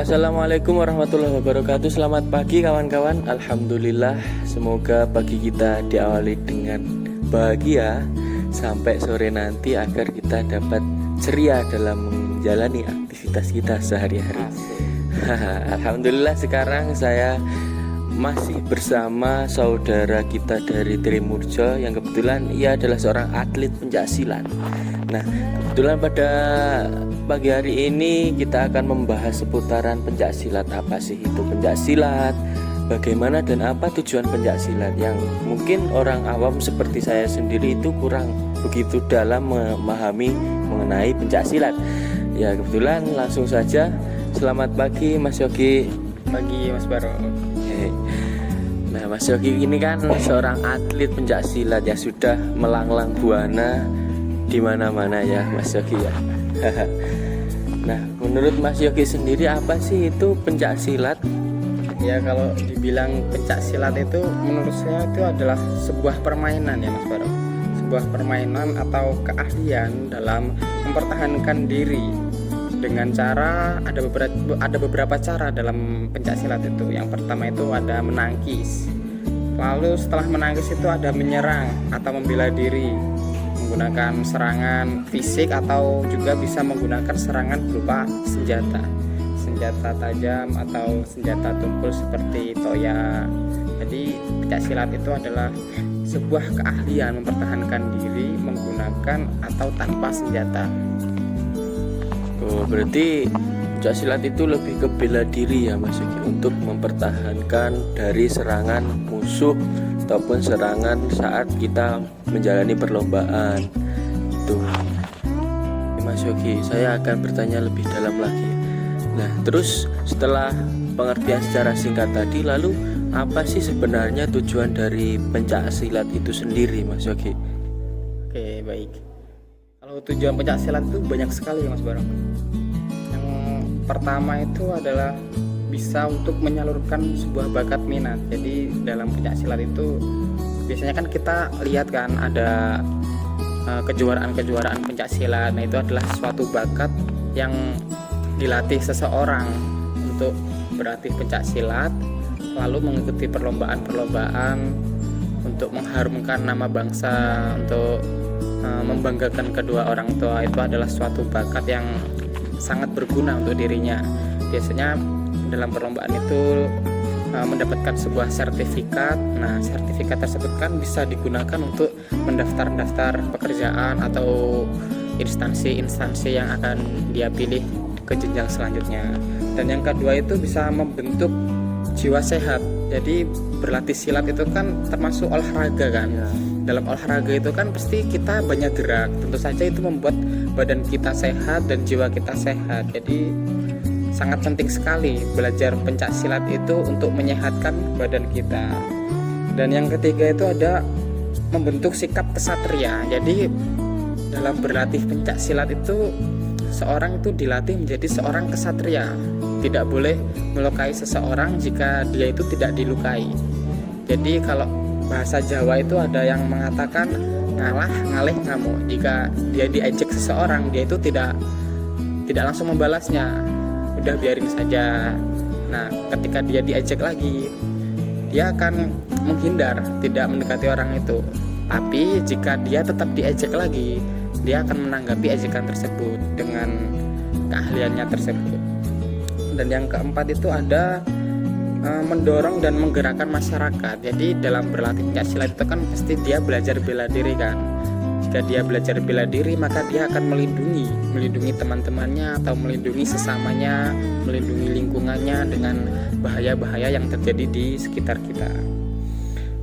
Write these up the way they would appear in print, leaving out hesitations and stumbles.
Assalamualaikum warahmatullahi wabarakatuh. Selamat pagi kawan-kawan. Alhamdulillah, semoga pagi kita diawali dengan bahagia sampai sore nanti agar kita dapat ceria dalam menjalani aktivitas kita sehari-hari. Alhamdulillah, sekarang saya masih bersama saudara kita dari Trimurjo yang kebetulan ia adalah seorang atlet pencaksilat. Nah, kebetulan pada pagi hari ini kita akan membahas seputaran pencaksilat. Apa sih itu pencaksilat? Bagaimana dan apa tujuan pencaksilat? Yang mungkin orang awam seperti saya sendiri itu kurang begitu dalam memahami mengenai pencaksilat. Ya, kebetulan langsung saja. Selamat pagi Mas Yogi. Pagi Mas Baro. Nah, Mas Yogi ini kan seorang atlet pencaksilat yang sudah melanglang buana di mana-mana ya Mas Yogi ya. Nah, menurut Mas Yogi sendiri apa sih itu pencaksilat? Ya, kalau dibilang pencaksilat itu menurut saya itu adalah sebuah permainan ya Mas Baro. Sebuah permainan atau keahlian dalam mempertahankan diri dengan cara ada beberapa cara dalam pencaksilat itu. Yang pertama itu ada menangkis. Lalu setelah menangkis itu ada menyerang atau membela diri menggunakan serangan fisik atau juga bisa menggunakan serangan berupa senjata tajam atau senjata tumpul seperti toya. Jadi pencaksilat itu adalah sebuah keahlian mempertahankan diri menggunakan atau tanpa senjata. Oh, berarti pencaksilat itu lebih ke bela diri ya Mas Yogi, untuk mempertahankan dari serangan musuh ataupun serangan saat kita menjalani perlombaan itu. Mas Yogi, saya akan bertanya lebih dalam lagi. Nah, terus setelah pengertian secara singkat tadi, lalu apa sih sebenarnya tujuan dari pencaksilat itu sendiri Mas Yogi? Oke, baik. Kalau tujuan pencaksilat itu banyak sekali ya Mas Barang. Yang pertama itu adalah bisa untuk menyalurkan sebuah bakat minat. Jadi dalam pencaksilat itu biasanya kan kita lihat kan ada kejuaraan-kejuaraan pencaksilat. Nah, itu adalah suatu bakat yang dilatih seseorang untuk berlatih pencaksilat, lalu mengikuti perlombaan-perlombaan untuk mengharumkan nama bangsa, untuk membanggakan kedua orang tua. Itu adalah suatu bakat yang sangat berguna untuk dirinya. Biasanya dalam perlombaan itu mendapatkan sebuah sertifikat. Nah, sertifikat tersebut kan bisa digunakan untuk mendaftar pekerjaan atau instansi-instansi yang akan dia pilih ke jenjang selanjutnya. Dan yang kedua itu bisa membentuk jiwa sehat. Jadi berlatih silat itu kan termasuk olahraga kan ya. Dalam olahraga itu kan pasti kita banyak gerak. Tentu saja itu membuat badan kita sehat dan jiwa kita sehat. Jadi sangat penting sekali belajar pencaksilat itu untuk menyehatkan badan kita. Dan yang ketiga itu ada membentuk sikap kesatria. Jadi dalam berlatih pencaksilat itu seorang itu dilatih menjadi seorang kesatria. Tidak boleh melukai seseorang jika dia itu tidak dilukai. Jadi kalau bahasa Jawa itu ada yang mengatakan ngalah ngalih ngamuk. Jika dia diejek seseorang, dia itu tidak langsung membalasnya, udah biarin saja. Nah, ketika dia diejek lagi, dia akan menghindar, tidak mendekati orang itu. Tapi jika dia tetap diejek lagi, dia akan menanggapi ejekan tersebut dengan keahliannya tersebut. Dan yang keempat itu ada mendorong dan menggerakkan masyarakat. Jadi dalam berlatih pencaksilat itu kan pasti dia belajar bela diri kan. Jika dia belajar bela diri, maka dia akan melindungi teman-temannya atau melindungi sesamanya, melindungi lingkungannya dengan bahaya-bahaya yang terjadi di sekitar kita.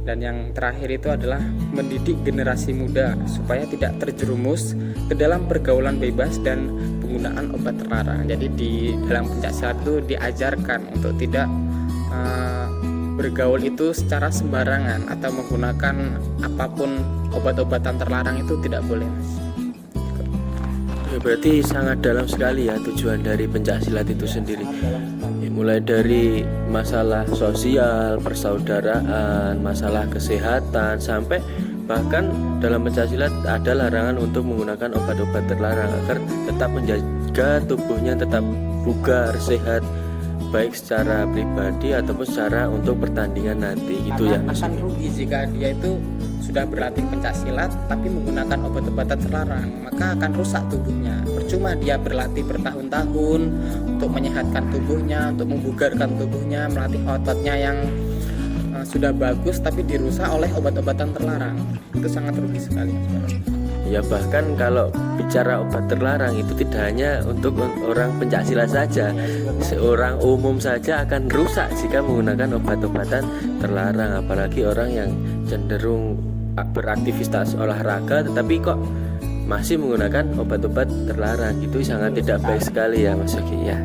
Dan yang terakhir itu adalah mendidik generasi muda supaya tidak terjerumus ke dalam pergaulan bebas dan penggunaan obat terlarang. Jadi di dalam pencaksilat itu diajarkan untuk tidak bergaul itu secara sembarangan atau menggunakan apapun obat-obatan terlarang, itu tidak boleh Mas. Ya, berarti sangat dalam sekali ya tujuan dari pencaksilat itu sendiri. Mulai dari masalah sosial, persaudaraan, masalah kesehatan, sampai bahkan dalam pencaksilat ada larangan untuk menggunakan obat-obat terlarang agar tetap menjaga tubuhnya tetap bugar, sehat, baik secara pribadi ataupun secara untuk pertandingan nanti gitu ya. Akan rugi jika dia itu sudah berlatih pencak silat tapi menggunakan obat-obatan terlarang, maka akan rusak tubuhnya. Percuma dia berlatih bertahun-tahun untuk menyehatkan tubuhnya, untuk membugarkan tubuhnya, melatih ototnya yang sudah bagus tapi dirusak oleh obat-obatan terlarang. Itu sangat rugi sekali. Ya bahkan kalau bicara obat terlarang itu tidak hanya untuk orang pencaksilat saja, seorang umum saja akan rusak jika menggunakan obat-obatan terlarang. Apalagi orang yang cenderung beraktivitas olahraga tetapi kok masih menggunakan obat-obat terlarang, itu sangat tidak baik sekali ya Mas Yogi ya.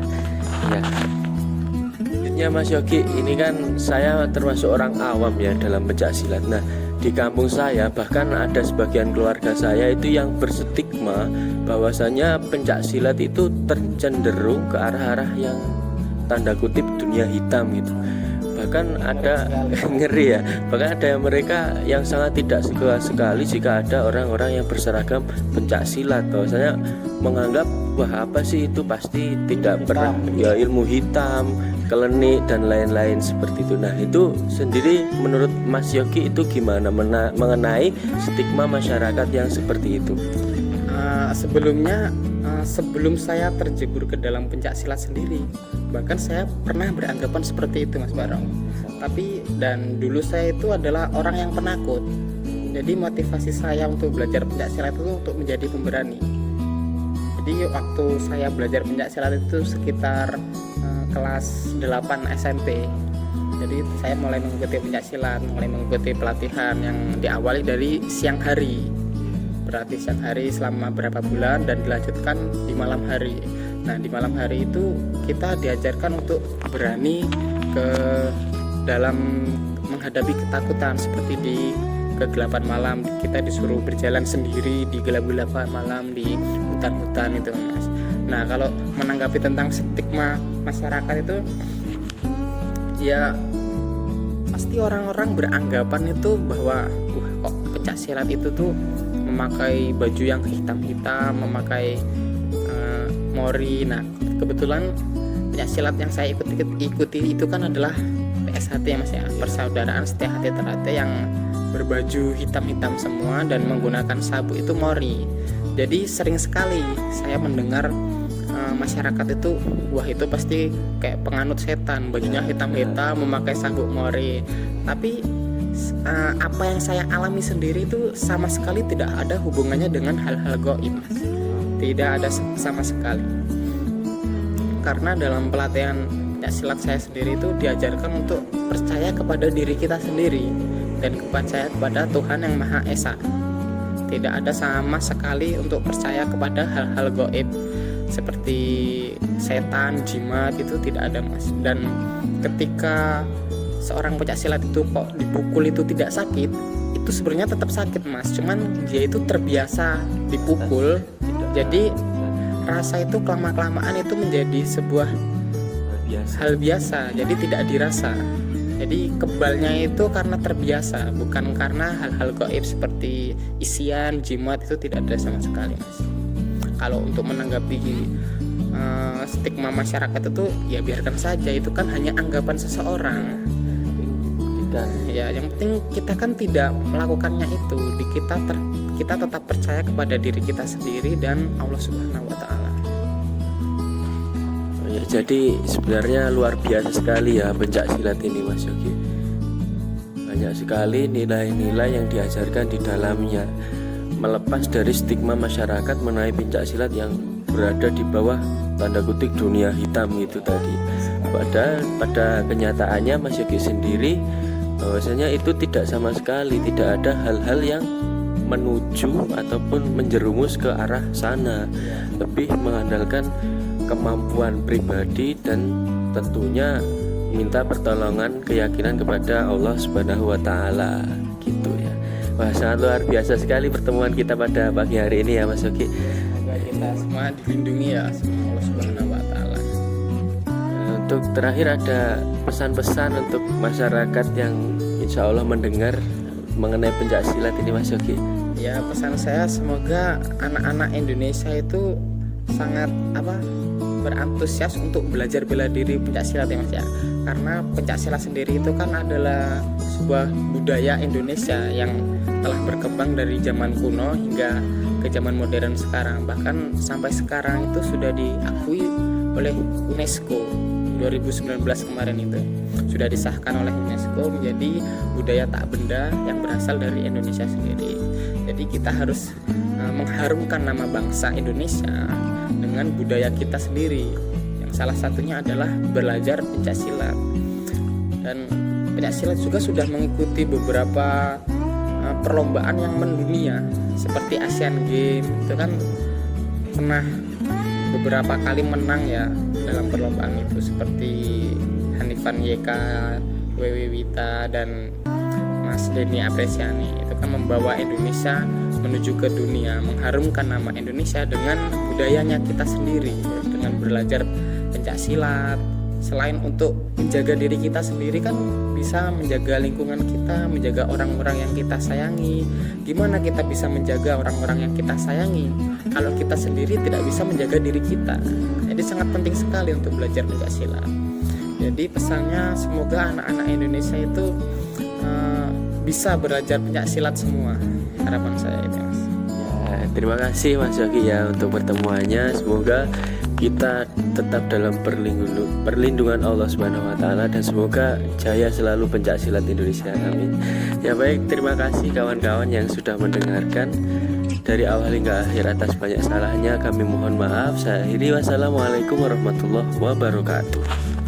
Ya Mas Yogi, ini kan saya termasuk orang awam ya dalam pencaksilat. Nah, di kampung saya bahkan ada sebagian keluarga saya itu yang berstigma bahwasanya pencaksilat itu tercenderung ke arah-arah yang tanda kutip dunia hitam gitu. Bahkan ada ngeri ya, bahkan ada mereka yang sangat tidak suka sekali jika ada orang-orang yang berseragam pencaksilat, bahwasanya menganggap wah apa sih itu, pasti tidak pernah ya ilmu hitam, klinik dan lain-lain seperti itu. Nah itu sendiri menurut Mas Yogi itu gimana mengenai stigma masyarakat yang seperti itu? Sebelum saya terjebur ke dalam pencaksilat sendiri, bahkan saya pernah beranggapan seperti itu Mas Barong. Dan dulu saya itu adalah orang yang penakut. Jadi motivasi saya untuk belajar pencaksilat itu untuk menjadi pemberani. Jadi waktu saya belajar pencaksilat itu sekitar kelas 8 SMP. Jadi saya mulai mengikuti pencaksilat, mulai mengikuti pelatihan yang diawali dari siang hari. Berarti siang hari selama berapa bulan dan dilanjutkan di malam hari. Nah, di malam hari itu kita diajarkan untuk berani ke dalam menghadapi ketakutan, seperti di kegelapan malam kita disuruh berjalan sendiri di gelap-gelapan malam di hutan-hutan itu Mas. Nah, kalau menanggapi tentang stigma masyarakat itu ya pasti orang-orang beranggapan itu bahwa kok pencaksilat itu tuh memakai baju yang hitam-hitam, memakai mori. Nah, kebetulan pencaksilat yang saya ikuti itu kan adalah PSHT ya Mas ya, Persaudaraan Setia Hati Ternate, yang berbaju hitam-hitam semua dan menggunakan sabuk itu mori. Jadi sering sekali saya mendengar masyarakat itu wah itu pasti kayak penganut setan, bajunya hitam-hitam, memakai sabuk mori. Tapi apa yang saya alami sendiri itu sama sekali tidak ada hubungannya dengan hal-hal gaib Mas. Tidak ada sama sekali. Karena dalam pelatihan pencaksilat saya sendiri itu diajarkan untuk percaya kepada diri kita sendiri dan percaya kepada Tuhan yang Maha Esa. Tidak ada sama sekali untuk percaya kepada hal-hal gaib seperti setan, jimat, itu tidak ada Mas. Dan ketika seorang pencaksilat itu kok dipukul itu tidak sakit, itu sebenarnya tetap sakit Mas, cuman dia itu terbiasa dipukul, jadi rasa itu kelamaan itu menjadi sebuah hal biasa, jadi tidak dirasa. Jadi kebalnya itu karena terbiasa, bukan karena hal-hal gaib seperti isian, jimat, itu tidak ada sama sekali Mas. Kalau untuk menanggapi stigma masyarakat itu ya biarkan saja, itu kan hanya anggapan seseorang. Ya, yang penting kita kan tidak melakukannya itu. Kita tetap percaya kepada diri kita sendiri dan Allah Subhanahu wa taala. Ya, jadi sebenarnya luar biasa sekali ya pencaksilat ini Mas Yogi. Banyak sekali nilai-nilai yang diajarkan di dalamnya, melepas dari stigma masyarakat mengenai pencaksilat yang berada di bawah tanda kutip dunia hitam itu tadi. Padahal pada kenyataannya Mas Yogi sendiri bahwasanya itu tidak sama sekali, tidak ada hal-hal yang menuju ataupun menjerumus ke arah sana. Lebih mengandalkan kemampuan pribadi dan tentunya minta pertolongan keyakinan kepada Allah Subhanahu wa taala gitu ya. Wah, sangat luar biasa sekali pertemuan kita pada pagi hari ini ya Mas Yogi. Semoga kita semua dilindungi ya sama Allah Subhanahu wa taala. Untuk terakhir ada pesan-pesan untuk masyarakat yang insya Allah mendengar mengenai pencaksilat ini Mas Yogi. Ya, pesan saya semoga anak-anak Indonesia itu sangat berantusias untuk belajar bela diri pencaksilat ya Mas ya. Karena pencaksilat sendiri itu kan adalah sebuah budaya Indonesia yang telah berkembang dari zaman kuno hingga ke zaman modern sekarang. Bahkan sampai sekarang itu sudah diakui oleh UNESCO 2019 kemarin, itu sudah disahkan oleh UNESCO menjadi budaya tak benda yang berasal dari Indonesia sendiri. Jadi kita harus mengharumkan nama bangsa Indonesia dengan budaya kita sendiri, yang salah satunya adalah belajar pencaksilat. Dan pencaksilat juga sudah mengikuti beberapa perlombaan yang mendunia seperti Asian Games, itu kan pernah beberapa kali menang ya dalam perlombaan itu, seperti Hanifan YK, Wewe Wita, dan Mas Denny Apresiani. Itu kan membawa Indonesia menuju ke dunia, mengharumkan nama Indonesia dengan budayanya kita sendiri, dengan belajar pencaksilat. Selain untuk menjaga diri kita sendiri, kan bisa menjaga lingkungan kita, menjaga orang-orang yang kita sayangi. Gimana kita bisa menjaga orang-orang yang kita sayangi kalau kita sendiri tidak bisa menjaga diri kita? Jadi sangat penting sekali untuk belajar pencaksilat. Jadi pesannya, semoga anak-anak Indonesia itu bisa belajar pencaksilat semua. Harapan saya itu Mas. Ya, terima kasih Mas Yogi ya untuk pertemuannya. Semoga kita tetap dalam perlindungan Allah Subhanahu wa taala, dan semoga jaya selalu pencaksilat Indonesia. Amin. Ya baik, terima kasih kawan-kawan yang sudah mendengarkan dari awal hingga akhir. Atas banyak salahnya kami mohon maaf. Saya akhiri, wassalamualaikum warahmatullahi wabarakatuh.